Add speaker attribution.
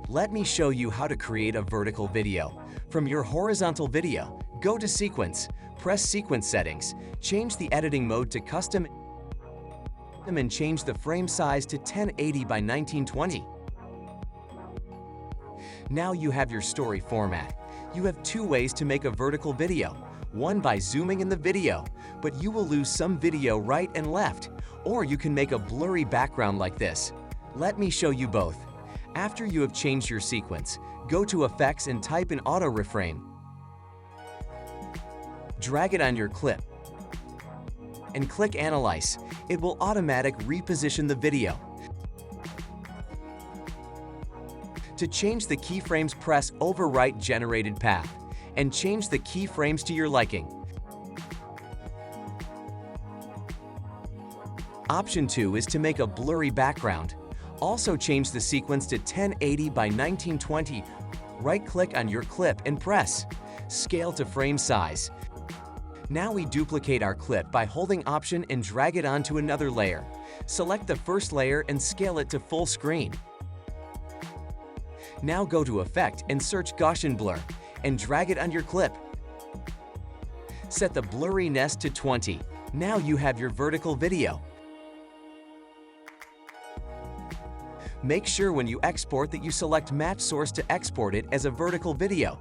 Speaker 1: Let me show you how to create a vertical video. From your horizontal video, go to Sequence, press Sequence Settings, change the editing mode to Custom and change the frame size to 1080 by 1920. Now you have your story format. You have two ways to make a vertical video. One by zooming in the video, but you will lose some video right and left, or you can make a blurry background like this. Let me show you both. After you have changed your sequence, go to Effects and type in Auto Reframe. Drag it on your clip and click Analyze. It will automatically reposition the video. To change the keyframes, press Overwrite Generated Path and change the keyframes to your liking. Option 2 is to make a blurry background. Also change the sequence to 1080 by 1920. Right-click on your clip and press Scale to frame size. Now we duplicate our clip by holding Option and drag it onto another layer. Select the first layer and scale it to full screen. Now go to Effect and search Gaussian Blur and drag it on your clip. Set the blurriness to 20. Now you have your vertical video. Make sure when you export that you select Match Source to export it as a vertical video.